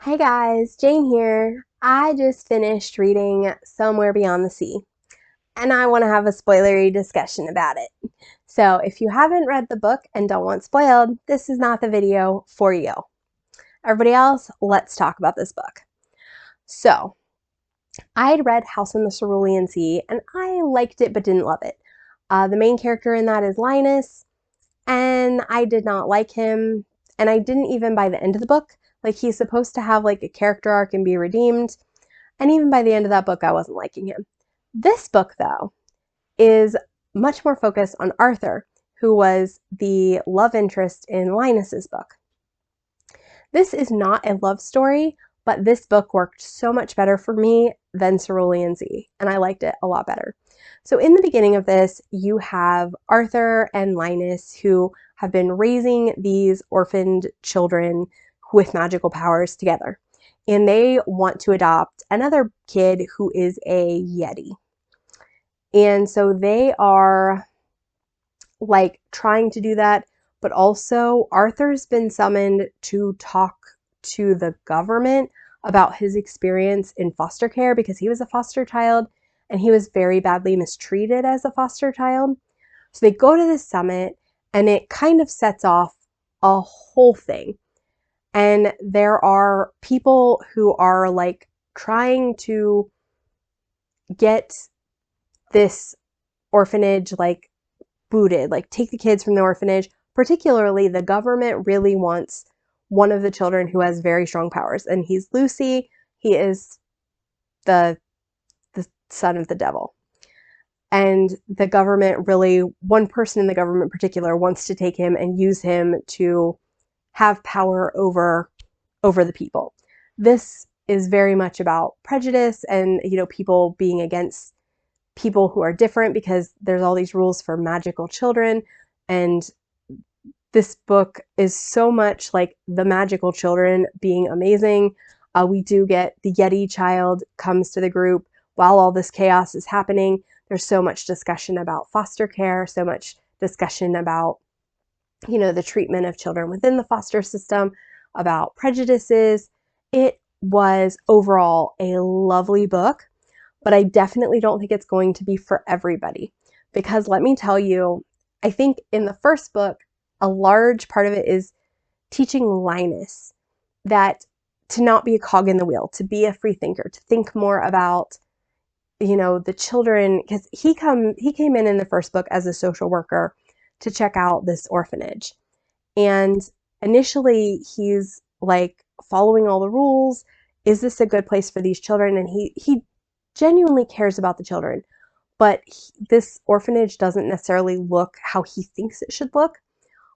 Hey guys, Jane here. I just finished reading Somewhere Beyond the Sea, and I want to have a spoilery discussion about it. So if you haven't read the book and don't want spoiled, this is not the video for you. Everybody else, let's talk about this book. So, I had read House on the Cerulean Sea, and I liked it but didn't love it. The main character in that is Linus, and I did not like him, and I didn't even by the end of the book. Like, he's supposed to have like a character arc and be redeemed, and even by the end of that book I wasn't liking him. This book, though, is much more focused on Arthur, who was the love interest in Linus's book. This is not a love story, but this book worked so much better for me than Cerulean Sea, and I liked it a lot better. So in the beginning of this, you have Arthur and Linus, who have been raising these orphaned children with magical powers together. And they want to adopt another kid who is a Yeti. And so they are like trying to do that, but also Arthur's been summoned to talk to the government about his experience in foster care because he was a foster child and he was very badly mistreated as a foster child. So they go to this summit and it kind of sets off a whole thing. And there are people who are like trying to get this orphanage like booted, like take the kids from the orphanage. Particularly, the government really wants one of the children who has very strong powers, and he's Lucy. He is the son of the devil. And the government really, one person in the government in particular, wants to take him and use him to have power over the people. This is very much about prejudice and, people being against people who are different because there's all these rules for magical children. And this book is so much like the magical children being amazing. We do get the Yeti child comes to the group while all this chaos is happening. There's so much discussion about foster care, so much discussion about, the treatment of children within the foster system, about prejudices. It was overall a lovely book, but I definitely don't think it's going to be for everybody. Because let me tell you, I think in the first book, a large part of it is teaching Linus that to not be a cog in the wheel, to be a free thinker, to think more about, the children, because he came in the first book as a social worker to check out this orphanage. And initially he's like following all the rules. Is this a good place for these children? And he genuinely cares about the children, but this orphanage doesn't necessarily look how he thinks it should look.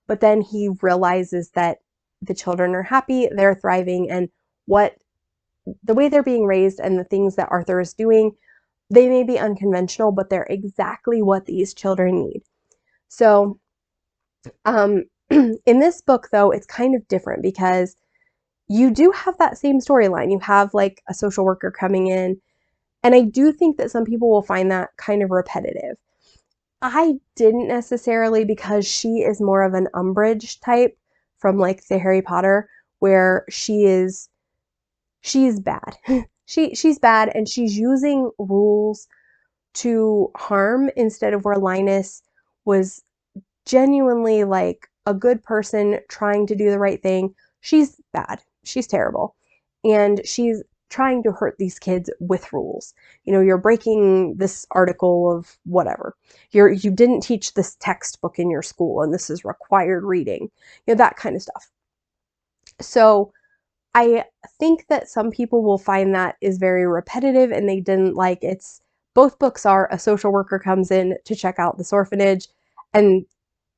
But then he realizes that the children are happy, they're thriving, and the way they're being raised and the things that Arthur is doing, they may be unconventional, but they're exactly what these children need. So in this book, though, it's kind of different because you do have that same storyline. You have like a social worker coming in, and I do think that some people will find that kind of repetitive. I didn't necessarily, because she is more of an Umbridge type from like the Harry Potter, where she's bad. she's bad, and she's using rules to harm instead of where Linus was genuinely like a good person trying to do the right thing. She's bad. She's terrible. And she's trying to hurt these kids with rules. You're breaking this article of whatever. You didn't teach this textbook in your school and this is required reading. That kind of stuff. So I think that some people will find that is very repetitive and they didn't like it's both books are a social worker comes in to check out this orphanage and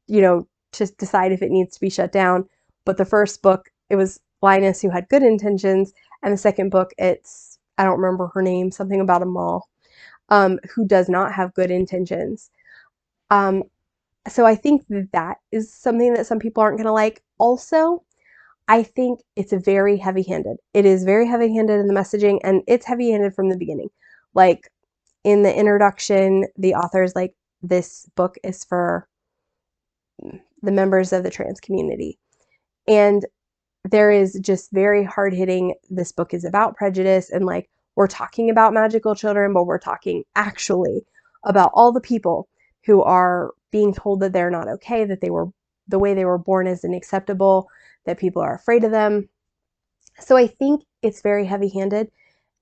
to decide if it needs to be shut down. But the first book, it was Linus who had good intentions, and the second book, it's, I don't remember her name, something about a mall, who does not have good intentions. So I think that is something that some people aren't going to like. Also, I think it's very heavy-handed. It is very heavy-handed in the messaging, and it's heavy-handed from the beginning. Like, in the introduction, the author's like, this book is for the members of the trans community. And there is just very hard hitting. This book is about prejudice, and like, we're talking about magical children, but we're talking actually about all the people who are being told that they're not okay, that the way they were born isn't acceptable, that people are afraid of them. So I think it's very heavy handed,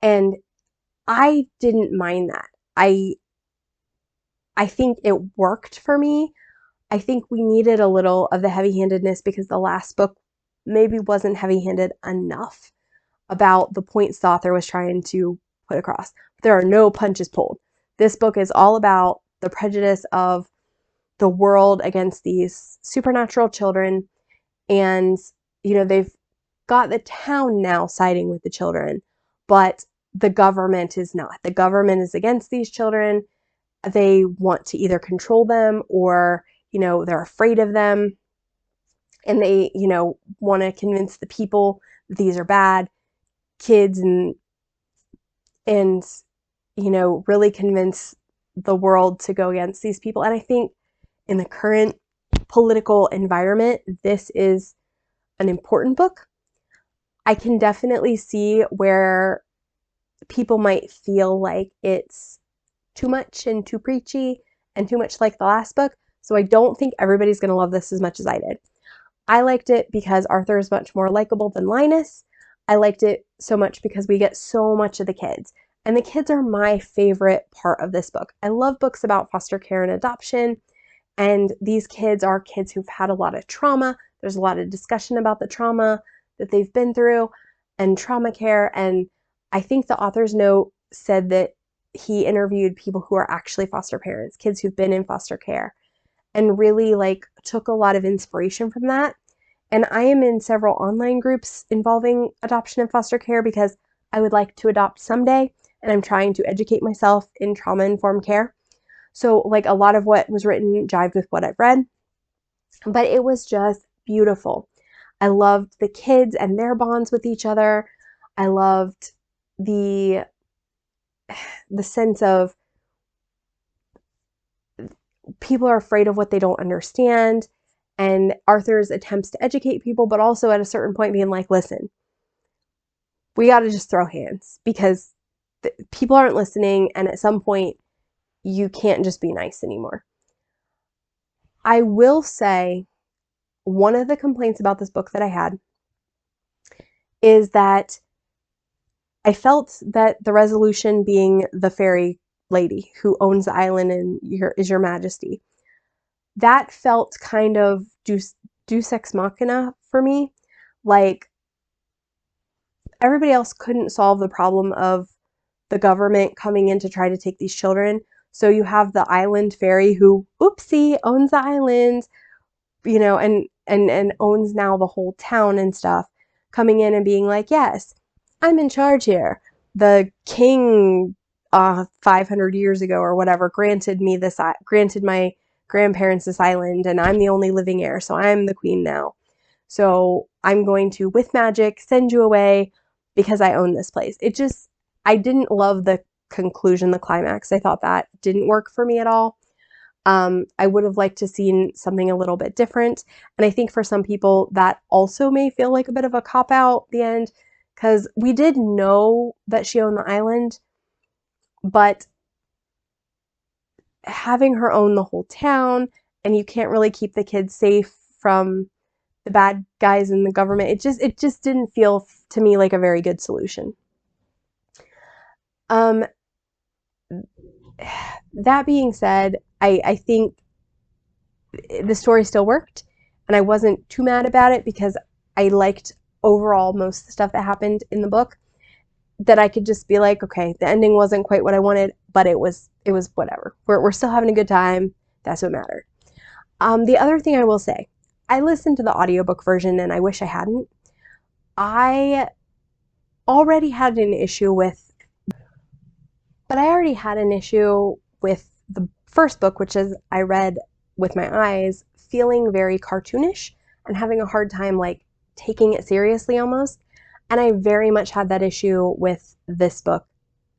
and I didn't mind that. I think it worked for me. I think we needed a little of the heavy-handedness because the last book maybe wasn't heavy-handed enough about the points the author was trying to put across. There are no punches pulled. This book is all about the prejudice of the world against these supernatural children, and they've got the town now siding with the children, but the government is not. The government is against these children. They want to either control them, or they're afraid of them, and they want to convince the people that these are bad kids, and really convince the world to go against these people. And I think in the current political environment, this is an important book. I can definitely see where people might feel like it's too much and too preachy and too much like the last book. So I don't think everybody's going to love this as much as I did. I liked it because Arthur is much more likable than Linus. I liked it so much because we get so much of the kids. And the kids are my favorite part of this book. I love books about foster care and adoption. And these kids are kids who've had a lot of trauma. There's a lot of discussion about the trauma that they've been through and trauma care. And I think the author's note said that he interviewed people who are actually foster parents, kids who've been in foster care, and really like took a lot of inspiration from that. And I am in several online groups involving adoption and foster care because I would like to adopt someday, and I'm trying to educate myself in trauma-informed care. So like, a lot of what was written jived with what I've read, but it was just beautiful. I loved the kids and their bonds with each other. I loved the sense of people are afraid of what they don't understand, and Arthur's attempts to educate people, but also at a certain point being like, listen, we got to just throw hands because people aren't listening, and at some point you can't just be nice anymore. I will say one of the complaints about this book that I had is that I felt that the resolution being the fairy lady who owns the island and is your majesty, that felt kind of deus ex machina for me. Like, everybody else couldn't solve the problem of the government coming in to try to take these children. So you have the island fairy who, oopsie, owns the island, and owns now the whole town and stuff, coming in and being like, yes, I'm in charge here. The king 500 years ago or whatever granted my grandparents this island, and I'm the only living heir, so I'm the queen now. So I'm going to, with magic, send you away because I own this place. I didn't love the conclusion, the climax. I thought that didn't work for me at all. I would have liked to seen something a little bit different. And I think for some people that also may feel like a bit of a cop-out at the end, because we did know that she owned the island, but having her own the whole town, and you can't really keep the kids safe from the bad guys in the government, it just didn't feel to me like a very good solution. That being said, I think the story still worked, and I wasn't too mad about it because I liked overall most of the stuff that happened in the book, that I could just be like, okay, the ending wasn't quite what I wanted, but it was whatever. We're still having a good time. That's what mattered. The other thing I will say, I listened to the audiobook version and I wish I hadn't. I already had an issue with the first book, which is I read with my eyes, feeling very cartoonish and having a hard time like taking it seriously almost. And I very much had that issue with this book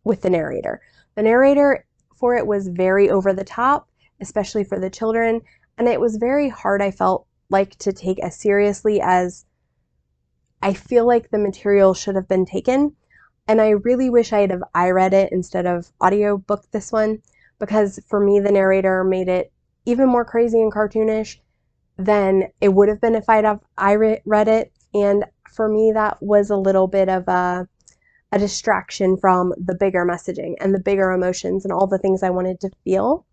with the narrator. The narrator for it was very over the top, especially for the children, and it was very hard, I felt like, to take as seriously as I feel like the material should have been taken, and I really wish I read it instead of audiobook this one, because for me the narrator made it even more crazy and cartoonish than it would have been if I read it. And for me that was a little bit of a distraction from the bigger messaging and the bigger emotions and all the things I wanted to feel,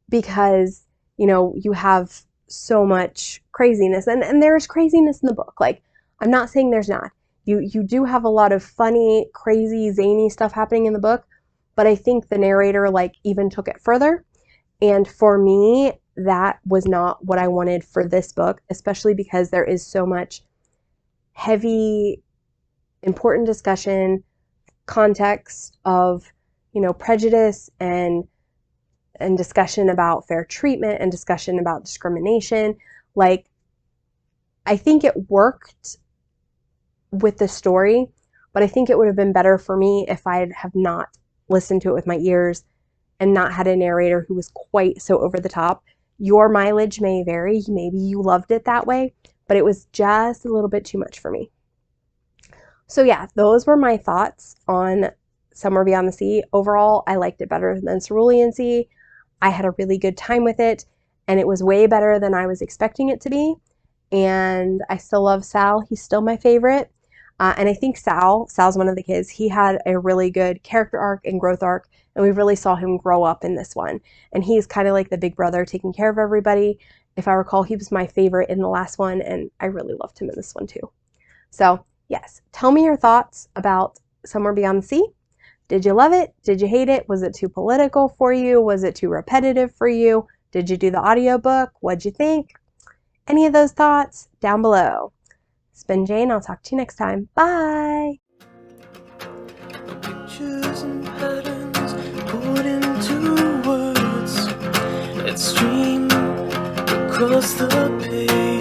because you have so much craziness, and there's craziness in the book. Like, I'm not saying there's not. You do have a lot of funny, crazy, zany stuff happening in the book, but I think the narrator like even took it further. And for me, that was not what I wanted for this book, especially because there is so much heavy, important discussion, context of, prejudice and discussion about fair treatment and discussion about discrimination. Like, I think it worked with the story, but I think it would have been better for me if I have not listened to it with my ears and not had a narrator who was quite so over the top. Your mileage may vary. Maybe you loved it that way, but it was just a little bit too much for me. So yeah, those were my thoughts on Somewhere Beyond the Sea. Overall, I liked it better than Cerulean Sea. I had a really good time with it, and it was way better than I was expecting it to be. And I still love Sal. He's still my favorite. And I think Sal's one of the kids. He had a really good character arc and growth arc, and we really saw him grow up in this one. And he's kind of like the big brother taking care of everybody. If I recall, he was my favorite in the last one, and I really loved him in this one too. So yes, tell me your thoughts about Somewhere Beyond the Sea. Did you love it? Did you hate it? Was it too political for you? Was it too repetitive for you? Did you do the audiobook? What'd you think? Any of those thoughts down below. It's been Jane. I'll talk to you next time. Bye. Pictures and patterns put into words that stream across the page.